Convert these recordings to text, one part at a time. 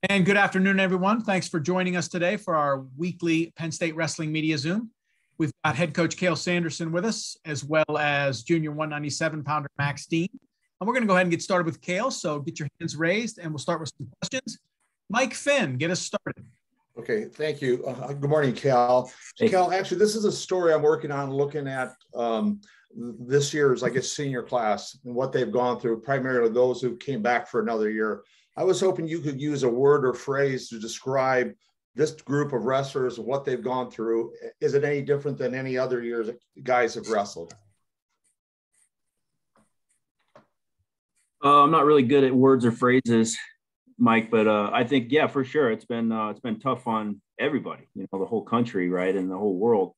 And good afternoon, everyone. Thanks for joining us today for our weekly Penn State Wrestling Media Zoom. We've got head coach Cael Sanderson with us, as well as junior 197-pounder Max Dean. And we're going to go ahead and get started with Cael, so get your hands raised, and we'll start with some questions. Mike Finn, get us started. Okay, thank you. Good morning, Cael. Hey. Cael, actually, this is a story I'm working on looking at this year's, I guess, senior class and what they've gone through, primarily those who came back for another year. I was hoping you could use a word or phrase to describe this group of wrestlers and what they've gone through. Is it any different than any other years that guys have wrestled? I'm not really good at words or phrases, Mike, but I think, yeah, for sure. It's been tough on everybody, the whole country, right, and the whole world.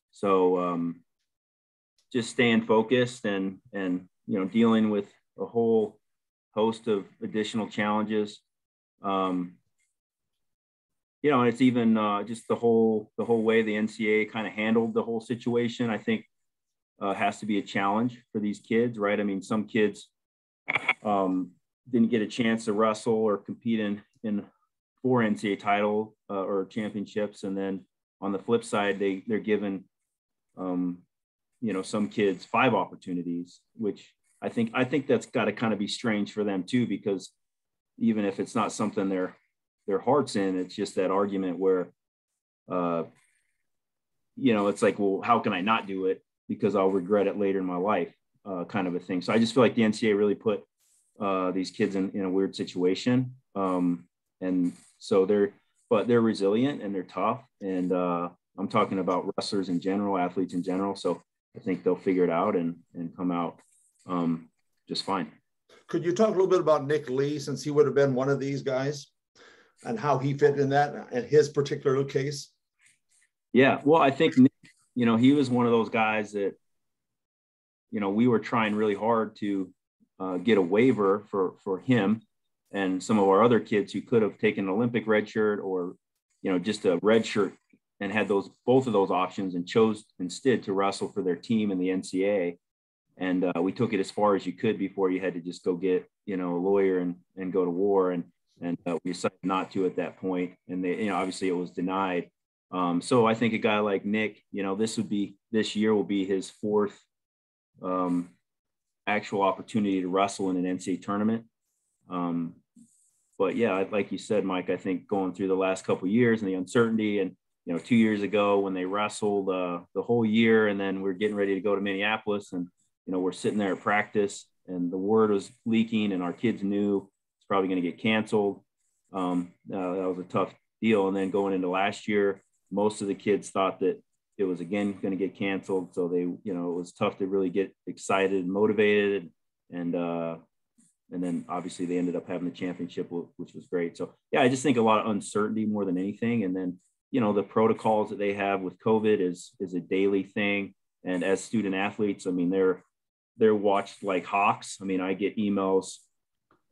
So just staying focused and dealing with a whole host of additional challenges. It's even just the whole way the NCAA kind of handled the whole situation, I think has to be a challenge for these kids, right? I mean, some kids didn't get a chance to wrestle or compete in for NCAA title or championships. And then on the flip side, they're given, some kids 5 opportunities, which I think that's got to kind of be strange for them too, because even if it's not something their heart's in, it's just that argument where, it's like, well, how can I not do it? Because I'll regret it later in my life, kind of a thing. So I just feel like the NCAA really put these kids in a weird situation. And so they're resilient and they're tough. And I'm talking about wrestlers in general, athletes in general. So I think they'll figure it out and come out just fine. Could you talk a little bit about Nick Lee, since he would have been one of these guys, and how he fit in that in his particular case? Yeah, well, I think Nick, he was one of those guys that, we were trying really hard to get a waiver for him and some of our other kids who could have taken an Olympic red shirt or, just a red shirt and had both of those options and chose instead to wrestle for their team in the NCAA. And we took it as far as you could before you had to just go get, a lawyer and go to war. And we decided not to at that point. And they, obviously it was denied. So I think a guy like Nick, this year will be his 4th actual opportunity to wrestle in an NCAA tournament. But yeah, like you said, Mike, I think going through the last couple of years and the uncertainty and, 2 years ago when they wrestled the whole year, and then we're getting ready to go to Minneapolis, and, we're sitting there at practice and the word was leaking and our kids knew it's probably going to get canceled. That was a tough deal. And then going into last year, most of the kids thought that it was again going to get canceled. So they, it was tough to really get excited and motivated. And then obviously they ended up having the championship, which was great. So yeah, I just think a lot of uncertainty more than anything. And then, the protocols that they have with COVID is a daily thing. And as student athletes, I mean, they're watched like hawks. I mean, I get emails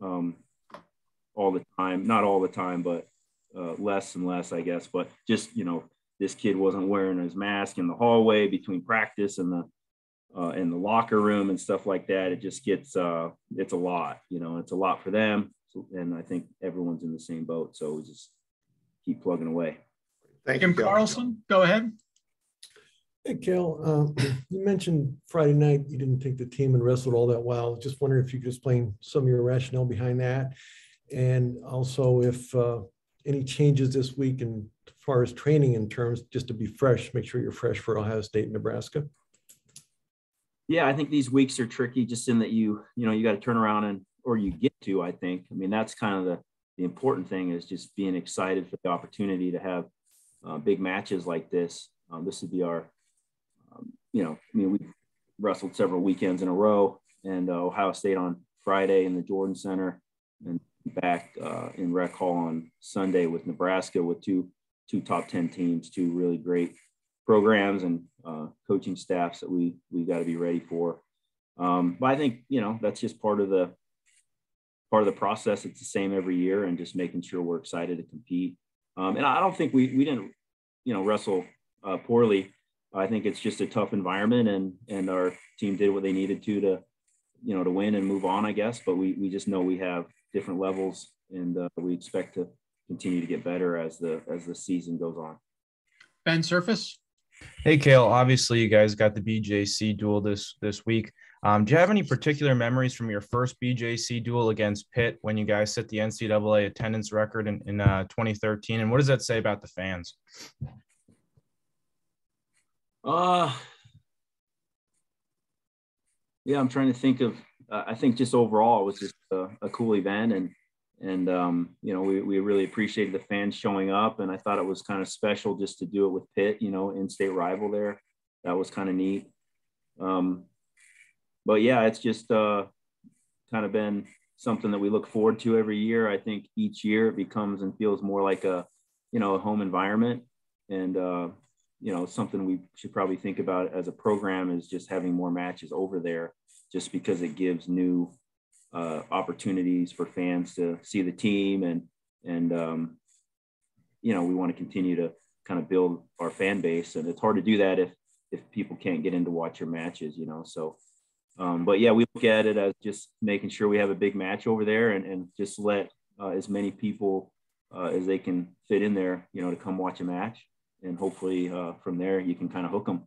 all the time, not all the time, but less and less, I guess. But just, this kid wasn't wearing his mask in the hallway between practice and the locker room and stuff like that. It just gets, it's a lot, it's a lot for them. And I think everyone's in the same boat. So we just keep plugging away. Thank you, Carlson, go ahead. Hey, Cael, you mentioned Friday night you didn't take the team and wrestled all that well. Just wondering if you could explain some of your rationale behind that. And also if any changes this week as far as training in terms, just to be fresh, make sure you're fresh for Ohio State and Nebraska. Yeah, I think these weeks are tricky just in that you got to turn around or you get to, I think. I mean, that's kind of the important thing, is just being excited for the opportunity to have big matches like this. This would be our, we wrestled several weekends in a row, and Ohio State on Friday in the Jordan Center, and back in Rec Hall on Sunday with Nebraska, with two top 10 teams, 2 really great programs and coaching staffs that we got to be ready for. But I think, that's just part of the process. It's the same every year, and just making sure we're excited to compete. And I don't think we didn't, wrestle poorly. I think it's just a tough environment, and our team did what they needed to win and move on, I guess. But we just know we have different levels, and we expect to continue to get better as the season goes on. Ben Surface. Hey, Cael, obviously you guys got the BJC duel this week. Do you have any particular memories from your first BJC duel against Pitt when you guys set the NCAA attendance record in 2013? And what does that say about the fans? Yeah, I'm trying to think of, I think just overall it was just a cool event, and you know, we really appreciated the fans showing up, and I thought it was kind of special just to do it with Pitt, you know, in-state rival there. That was kind of neat. But yeah, it's just kind of been something that we look forward to every year. I think each year it becomes and feels more like a, you know, a home environment, and you know, something we should probably think about as a program is just having more matches over there, just because it gives new opportunities for fans to see the team, and you know, we want to continue to kind of build our fan base, and it's hard to do that if people can't get in to watch your matches, you know. So but yeah, we look at it as just making sure we have a big match over there, and just let as many people as they can fit in there, you know, to come watch a match, and hopefully from there you can kind of hook them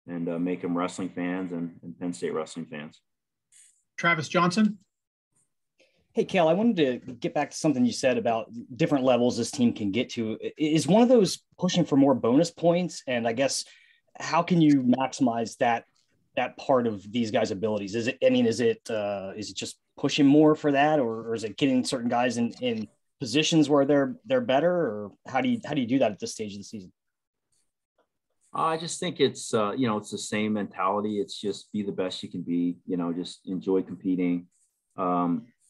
and make them wrestling fans and Penn State wrestling fans. Travis Johnson. Hey, Cael, I wanted to get back to something you said about different levels this team can get to. Is one of those pushing for more bonus points? And I guess, how can you maximize that part of these guys' abilities? Is it just pushing more for that, or is it getting certain guys in positions where they're better, or how do you do that at this stage of the season? I just think it's, you know, it's the same mentality. It's just be the best you can be, you know, just enjoy competing.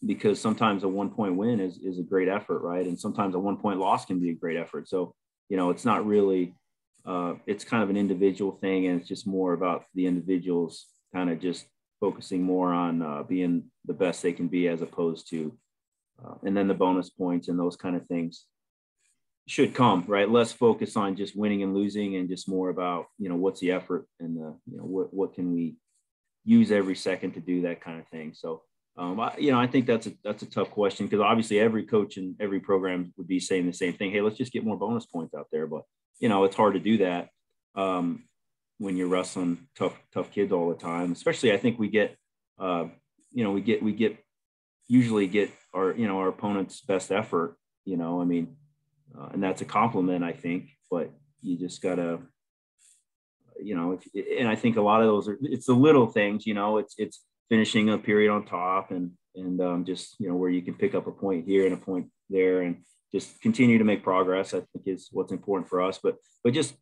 Because sometimes a 1-point win is a great effort, right? And sometimes a 1-point loss can be a great effort. So, you know, it's not really, it's kind of an individual thing, and it's just more about the individuals kind of just focusing more on being the best they can be, as opposed to, and then the bonus points and those kind of things should come, right? Less focus on just winning and losing, and just more about, you know, what's the effort, and you know, what can we use every second to do, that kind of thing. So, you know, I think that's a tough question, because obviously every coach and every program would be saying the same thing. Hey, let's just get more bonus points out there. But, you know, it's hard to do that when you're wrestling tough kids all the time. Especially, I think we get, you know, we usually get our, you know, our opponent's best effort, you know, I mean, and that's a compliment, I think, but you just gotta, you know, and I think a lot of those it's the little things, you know, it's finishing a period on top, and just, you know, where you can pick up a point here and a point there, and just continue to make progress, I think, is what's important for us. But just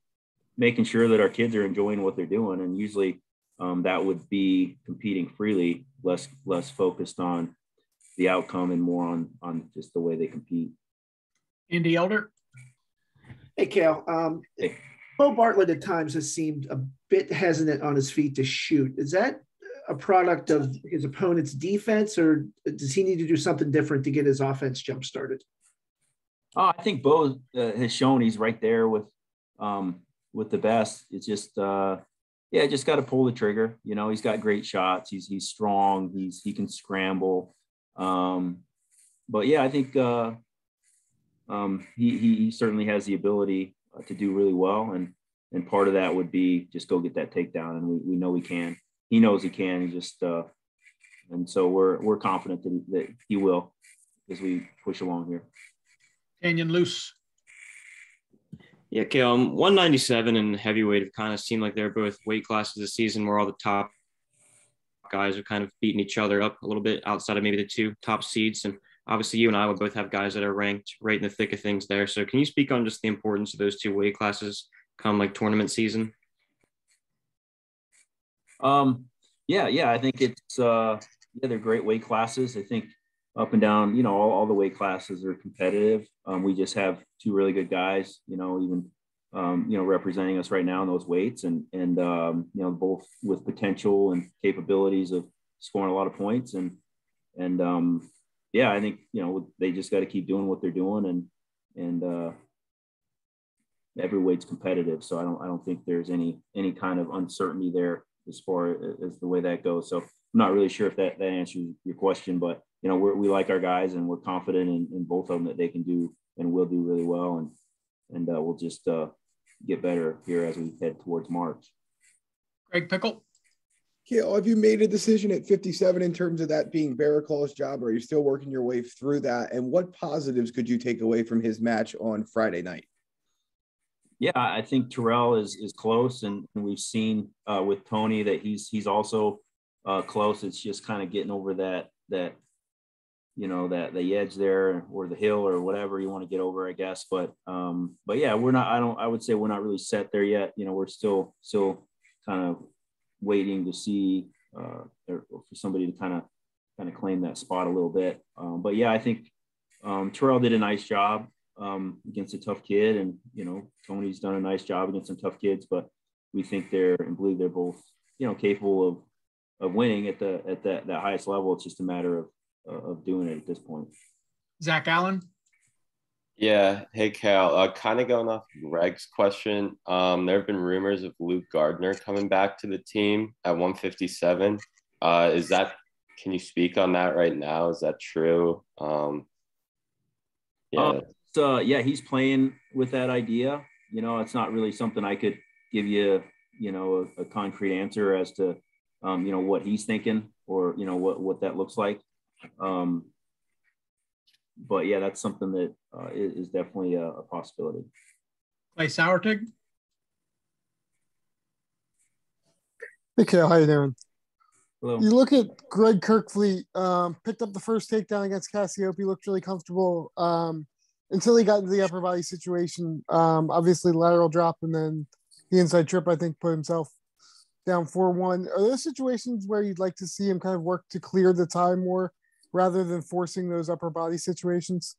making sure that our kids are enjoying what they're doing, and usually that would be competing freely, less focused on the outcome and more on just the way they compete. Andy Elder. Hey, Cael. Hey. Bo Bartlett at times has seemed a bit hesitant on his feet to shoot. Is that a product of his opponent's defense, or does he need to do something different to get his offense jump started? I think Bo has shown he's right there with the best. It's just, just got to pull the trigger. You know, he's got great shots. He's strong. He can scramble. But yeah, I think he certainly has the ability to do really well. And part of that would be just go get that takedown. And we know he can. He knows he can. He just, and so we're confident that he will as we push along here. Tanyon Loose. Yeah, Cael, 197 and heavyweight have kind of seemed like they're both weight classes this season where all the top guys are kind of beating each other up a little bit outside of maybe the two top seeds. And obviously you and I would both have guys that are ranked right in the thick of things there. So can you speak on just the importance of those two weight classes come like tournament season? I think it's, they're great weight classes. I think up and down, you know, all the weight classes are competitive. We just have two really good guys, you know, even, representing us right now in those weights, and both with potential and capabilities of scoring a lot of points. And I think, you know, they just got to keep doing what they're doing, and every weight's competitive. So I don't think there's any kind of uncertainty there as far as the way that goes. So I'm not really sure if that answers your question, but, you know, we like our guys, and we're confident in both of them that they can do we'll do really well, and we'll just get better here as we head towards March. Greg Pickle. Cael, have you made a decision at 57 in terms of that being Baracal's job, or are you still working your way through that? And what positives could you take away from his match on Friday night? Yeah, I think Terrell is close, and we've seen with Tony that he's also close. It's just kind of getting over that the edge there, or the hill, or whatever you want to get over, I guess. But yeah, I would say we're not really set there yet. We're still kind of waiting to see or for somebody to kind of claim that spot a little bit. But yeah, I think Terrell did a nice job against a tough kid, and Tony's done a nice job against some tough kids. But we think believe they're both capable of winning at that highest level. It's just a matter of doing it at this point. Zach Allen. Yeah. Hey, Cael. Kind of going off Greg's question. There have been rumors of Luke Gardner coming back to the team at 157. Can you speak on that right now? Is that true? Yeah. Yeah, he's playing with that idea. It's not really something I could give you, a concrete answer as to, what he's thinking, or, what that looks like. But yeah, that's something that is definitely a possibility. Clay Sauertig. Hey, Cael, how you doing? Hello. You look at Greg Kirkfleet, picked up the first takedown against Cassiope, looked really comfortable until he got into the upper body situation. Obviously, lateral drop, and then the inside trip, I think, put himself down 4-1. Are there situations where you'd like to see him kind of work to clear the time more, rather than forcing those upper body situations?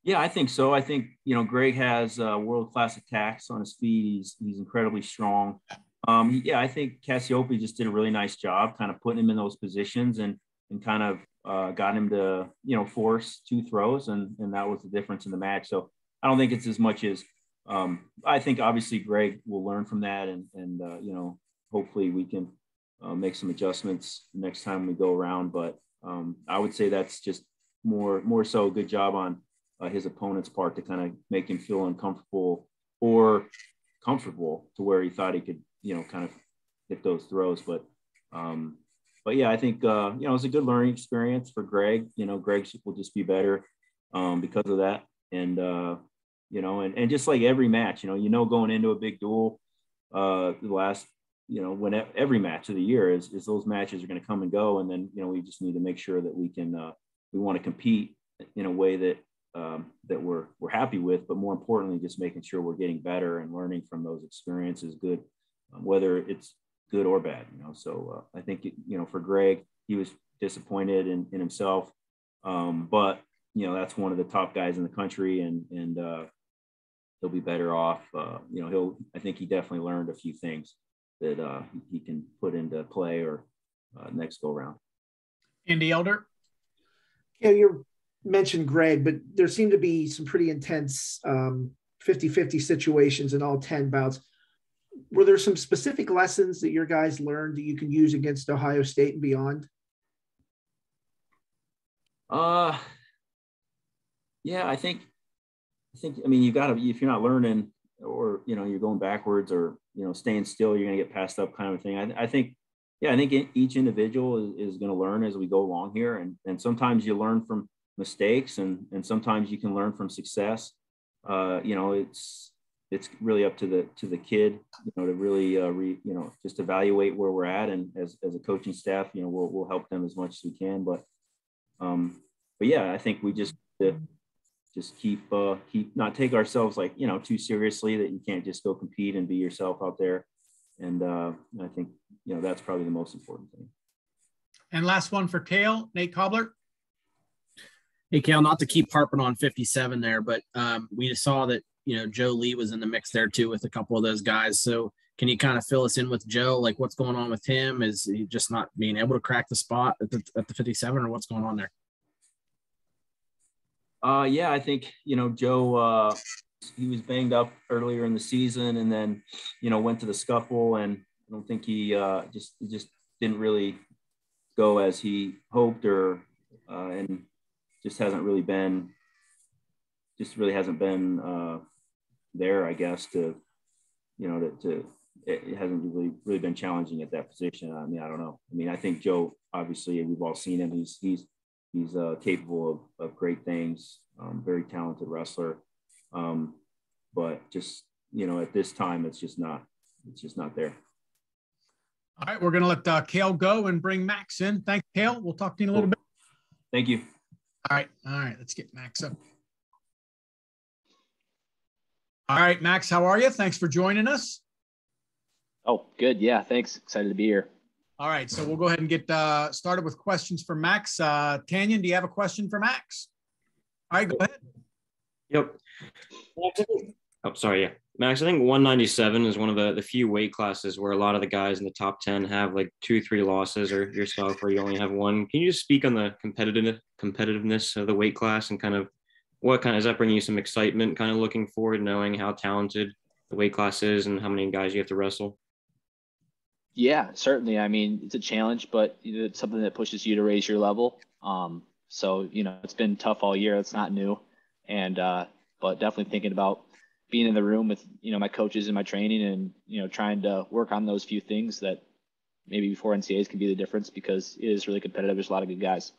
Yeah, I think so. I think, Greg has world-class attacks on his feet. He's incredibly strong. I think Cassiope just did a really nice job kind of putting him in those positions and kind of got him to, force 2 throws. And that was the difference in the match. So I don't think it's as much as I think obviously Greg will learn from that. And hopefully we can make some adjustments next time we go around. But I would say that's just more so a good job on his opponent's part to kind of make him feel uncomfortable or comfortable to where he thought he could, kind of hit those throws. But yeah, I think, it's a good learning experience for Greg. Greg will just be better because of that. And, and just like every match, going into a big duel, the last, when every match of the year is those matches are going to come and go. And then, we just need to make sure that we can, we want to compete in a way that we're happy with, but more importantly, just making sure we're getting better and learning from those experiences, good, whether it's good or bad, So I think, for Greg, he was disappointed in himself. But, that's one of the top guys in the country, and he'll be better off. I think he definitely learned a few things that he can put into play or next go round. Andy Elder. Yeah, you mentioned Greg, but there seemed to be some pretty intense 50-50 situations in all 10 bouts. Were there some specific lessons that your guys learned that you can use against Ohio State and beyond? Yeah, I think, you got to, if you're not learning, or, you're going backwards, or, staying still, you're going to get passed up, kind of thing. I think each individual is going to learn as we go along here. And sometimes you learn from mistakes, and sometimes you can learn from success. It's really up to the kid, to really, just evaluate where we're at. And as a coaching staff, we'll help them as much as we can. But yeah, I think we just keep not take ourselves too seriously, that you can't just go compete and be yourself out there. And I think, that's probably the most important thing. And last one for Cael, Nate Cobbler. Hey, Cael, not to keep harping on 57 there, but we saw that, Joe Lee was in the mix there too with a couple of those guys. So can you kind of fill us in with Joe? Like, what's going on with him? Is he just not being able to crack the spot at the 57, or what's going on there? Yeah, I think, Joe, he was banged up earlier in the season, and then, went to the scuffle, and I don't think he just didn't really go as he hoped, or and just hasn't really been just really hasn't been there, I guess, to it hasn't really been challenging at that position. I mean, I don't know. I mean, I think Joe, obviously, we've all seen him. He's capable of great things. Very talented wrestler. But just, at this time, it's just not there. All right, we're going to let Cael go and bring Max in. Thanks, Cael. We'll talk to you in a little bit. Thank you. All right. Let's get Max up. All right, Max, how are you? Thanks for joining us. Oh, good. Yeah, thanks. Excited to be here. All right, so we'll go ahead and get started with questions for Max. Tanyon, do you have a question for Max? All right, go ahead. Yep. Oh, sorry. Yeah. Max, I think 197 is one of the few weight classes where a lot of the guys in the top 10 have like 2-3 losses, or yourself where you only have one. Can you just speak on the competitiveness of the weight class and kind of what kind of, is that bringing you some excitement, kind of looking forward, knowing how talented the weight class is and how many guys you have to wrestle? Yeah, certainly. I mean, it's a challenge, but it's something that pushes you to raise your level. So, it's been tough all year. It's not new. And, but definitely thinking about being in the room with, my coaches and my training and, trying to work on those few things that maybe before NCAAs can be the difference, because it is really competitive. There's a lot of good guys.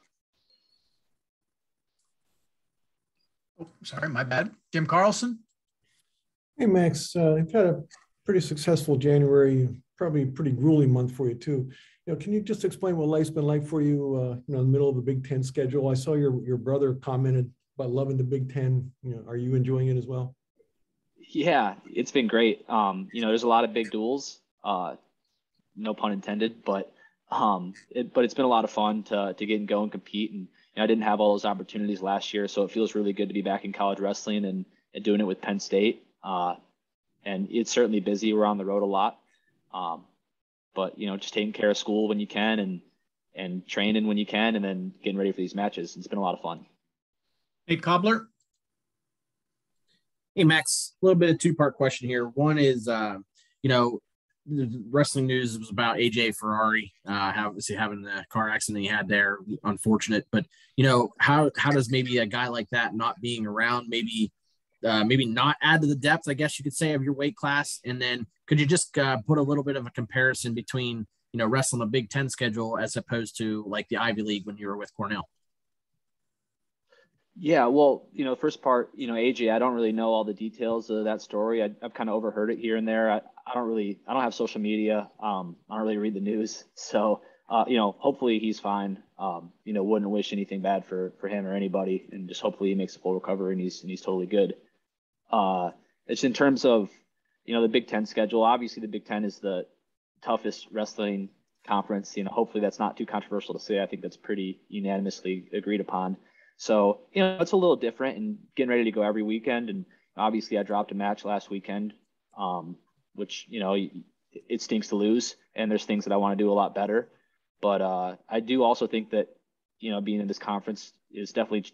Oh, sorry, my bad. Jim Carlson. Hey, Max, you've had a pretty successful January, probably a pretty grueling month for you too. Can you just explain what life's been like for you, in the middle of the Big Ten schedule? I saw your brother commented about loving the Big Ten. Are you enjoying it as well? Yeah, it's been great. There's a lot of big duels, no pun intended, but it's been a lot of fun to get and go and compete. And I didn't have all those opportunities last year, so it feels really good to be back in college wrestling and doing it with Penn State. And it's certainly busy. We're on the road a lot. But just taking care of school when you can and training when you can, and then getting ready for these matches. It's been a lot of fun. Hey, Cobbler. Hey, Max, a little bit of two-part question here. One is, the wrestling news was about AJ Ferrari, obviously having the car accident he had there, unfortunate. But, how does maybe a guy like that not being around maybe not add to the depth, I guess you could say, of your weight class? And then could you just put a little bit of a comparison between, wrestling a Big Ten schedule as opposed to like the Ivy League when you were with Cornell? Yeah, well, first part, AJ, I don't really know all the details of that story. I've kind of overheard it here and there. I don't have social media. I don't really read the news. So, hopefully he's fine. Wouldn't wish anything bad for him or anybody, and just hopefully he makes a full recovery and he's totally good. It's in terms of, the Big Ten schedule. Obviously the Big Ten is the toughest wrestling conference. Hopefully that's not too controversial to say. I think that's pretty unanimously agreed upon. So, it's a little different and getting ready to go every weekend. And obviously I dropped a match last weekend, which, it stinks to lose. And there's things that I want to do a lot better. But I do also think that, being in this conference is definitely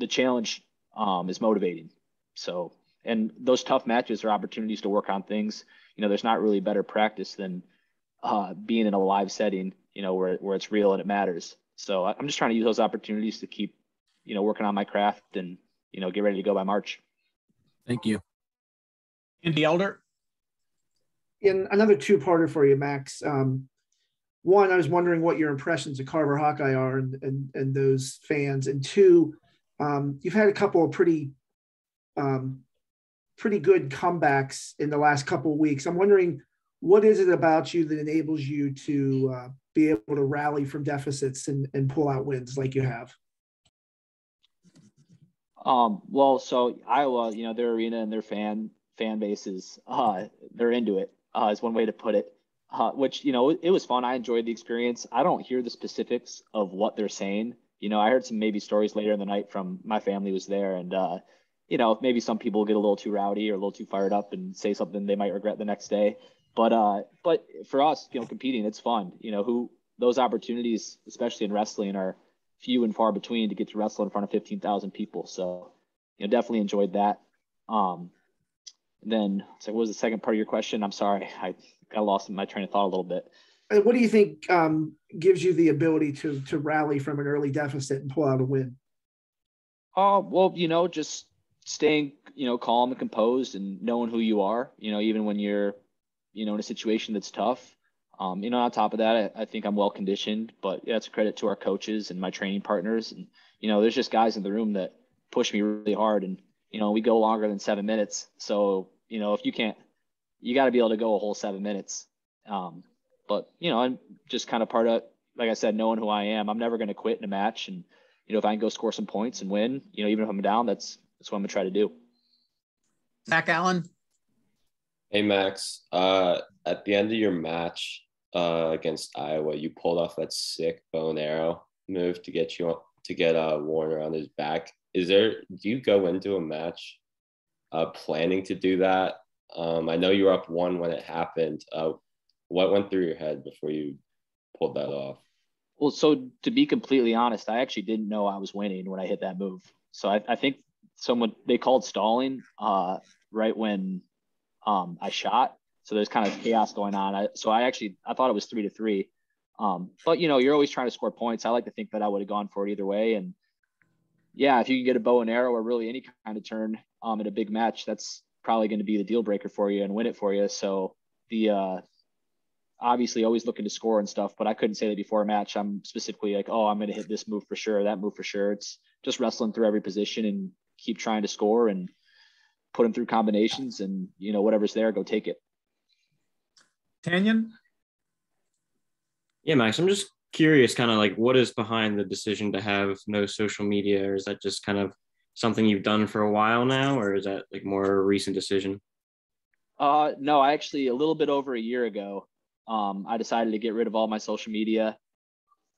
the challenge, is motivating. So, and those tough matches are opportunities to work on things. There's not really better practice than being in a live setting, where it's real and it matters. So I'm just trying to use those opportunities to keep, working on my craft and, get ready to go by March. Thank you. Andy Elder. In another two-parter for you, Max. One, I was wondering what your impressions of Carver Hawkeye are and those fans. And two, you've had a couple of pretty good comebacks in the last couple of weeks. I'm wondering, what is it about you that enables you to be able to rally from deficits and pull out wins like you have? Well, so Iowa, their arena and their fan bases, they're into it, is one way to put it, which, it was fun. I enjoyed the experience. I don't hear the specifics of what they're saying. I heard some maybe stories later in the night from my family was there, and, maybe some people get a little too rowdy or a little too fired up and say something they might regret the next day. But for us, competing, it's fun. Those opportunities, especially in wrestling, are few and far between to get to wrestle in front of 15,000 people. So, definitely enjoyed that. Then, so what was the second part of your question? I'm sorry, I got lost in my train of thought a little bit. What do you think gives you the ability to rally from an early deficit and pull out a win? Well, just staying, calm and composed and knowing who you are, even when you're, in a situation that's tough. On top of that, I think I'm well conditioned, but that's a credit to our coaches and my training partners. And, there's just guys in the room that push me really hard, and, we go longer than 7 minutes. So, if you can't, you got to be able to go a whole 7 minutes. But, I'm just kind of part of, like I said, knowing who I am. I'm never going to quit in a match. And, if I can go score some points and win, even if I'm down, that's what I'm going to try to do. Zach Allen. Hey, Max. At the end of your match against Iowa, you pulled off that sick bow and arrow move to get Warner on his back. Do you go into a match planning to do that? I know you were up 1 when it happened. What went through your head before you pulled that off? Well, so to be completely honest, I actually didn't know I was winning when I hit that move. So I think they called stalling right when I shot. So there's kind of chaos going on. I thought it was 3-3. But you're always trying to score points. I like to think that I would have gone for it either way. And yeah, if you can get a bow and arrow or really any kind of turn in a big match, that's probably going to be the deal breaker for you and win it for you. So obviously always looking to score and stuff, but I couldn't say that before a match. I'm specifically like, oh, I'm going to hit this move for sure, that move for sure. It's just wrestling through every position and keep trying to score and put them through combinations, and whatever's there, go take it. Tanyon? Yeah, Max, I'm just curious, kind of like, what is behind the decision to have no social media, or is that just kind of something you've done for a while now, or is that like more a recent decision? No, I actually, a little bit over a year ago, I decided to get rid of all my social media.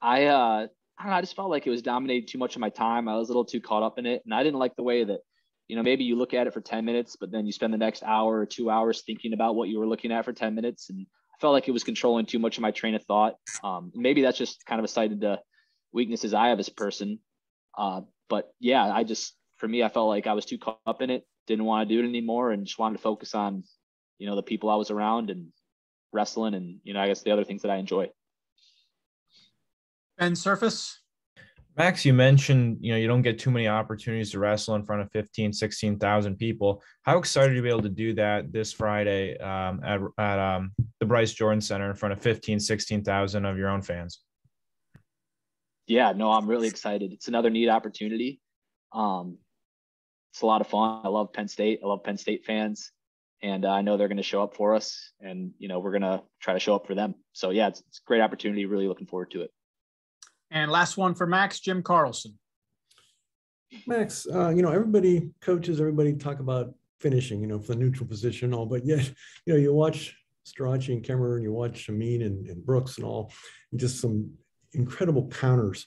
I don't know, I just felt like it was dominating too much of my time. I was a little too caught up in it, and I didn't like the way that, maybe you look at it for 10 minutes, but then you spend the next hour or 2 hours thinking about what you were looking at for 10 minutes. And I felt like it was controlling too much of my train of thought. Maybe that's just kind of a side of the weaknesses I have as a person. But yeah, for me, I felt like I was too caught up in it, didn't want to do it anymore, and just wanted to focus on, the people I was around and wrestling and, I guess the other things that I enjoy. Ben Surface. Max, you mentioned, you don't get too many opportunities to wrestle in front of 15, 16,000 people. How excited are you to be able to do that this Friday at the Bryce Jordan Center in front of 15, 16,000 of your own fans? Yeah, no, I'm really excited. It's another neat opportunity. It's a lot of fun. I love Penn State. I love Penn State fans. And I know they're going to show up for us, and, we're going to try to show up for them. So yeah, it's a great opportunity. Really looking forward to it. And last one for Max, Jim Carlson. Max, everybody talk about finishing, for the neutral position and all, but yet, you watch Strachey and Kemmerer, and you watch Amin and Brooks and all, and just some incredible counters.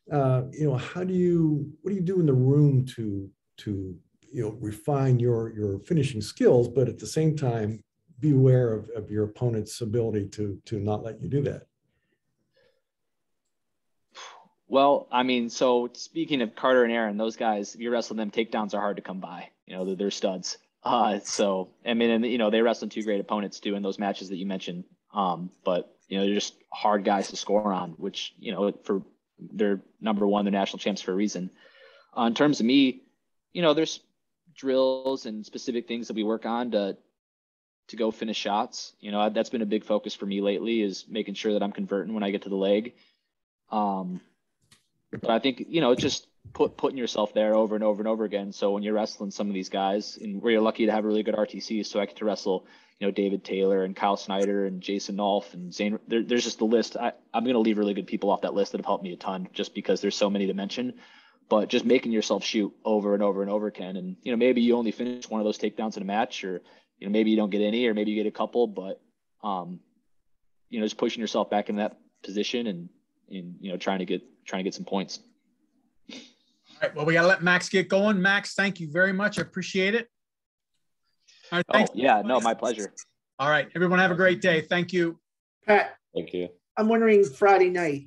What do you do in the room to refine your finishing skills, but at the same time, be aware of your opponent's ability to not let you do that? Well, so speaking of Carter and Aaron, those guys, if you wrestle them, takedowns are hard to come by. They're studs. They wrestle two great opponents too in those matches that you mentioned. But they're just hard guys to score on, which, they're number one, they're national champs for a reason. In terms of me, there's drills and specific things that we work on to go finish shots. That's been a big focus for me lately, is making sure that I'm converting when I get to the leg. But I think, just putting yourself there over and over and over again. So when you're wrestling some of these guys, and where you're lucky to have really good RTCs, so I get to wrestle, David Taylor and Kyle Snyder and Jason Nolf and Zane, there's just the list. I'm going to leave really good people off that list that have helped me a ton, just because there's so many to mention. But just making yourself shoot over and over and over again. And, maybe you only finish one of those takedowns in a match, or, maybe you don't get any, or maybe you get a couple, but, just pushing yourself back in that position and trying to get some points. All right. Well, we got to let Max get going. Max, thank you very much. I appreciate it. All right, thanks. Oh, yeah, no, my pleasure. All right. Everyone have a great day. Thank you. Pat. Thank you. I'm wondering Friday night,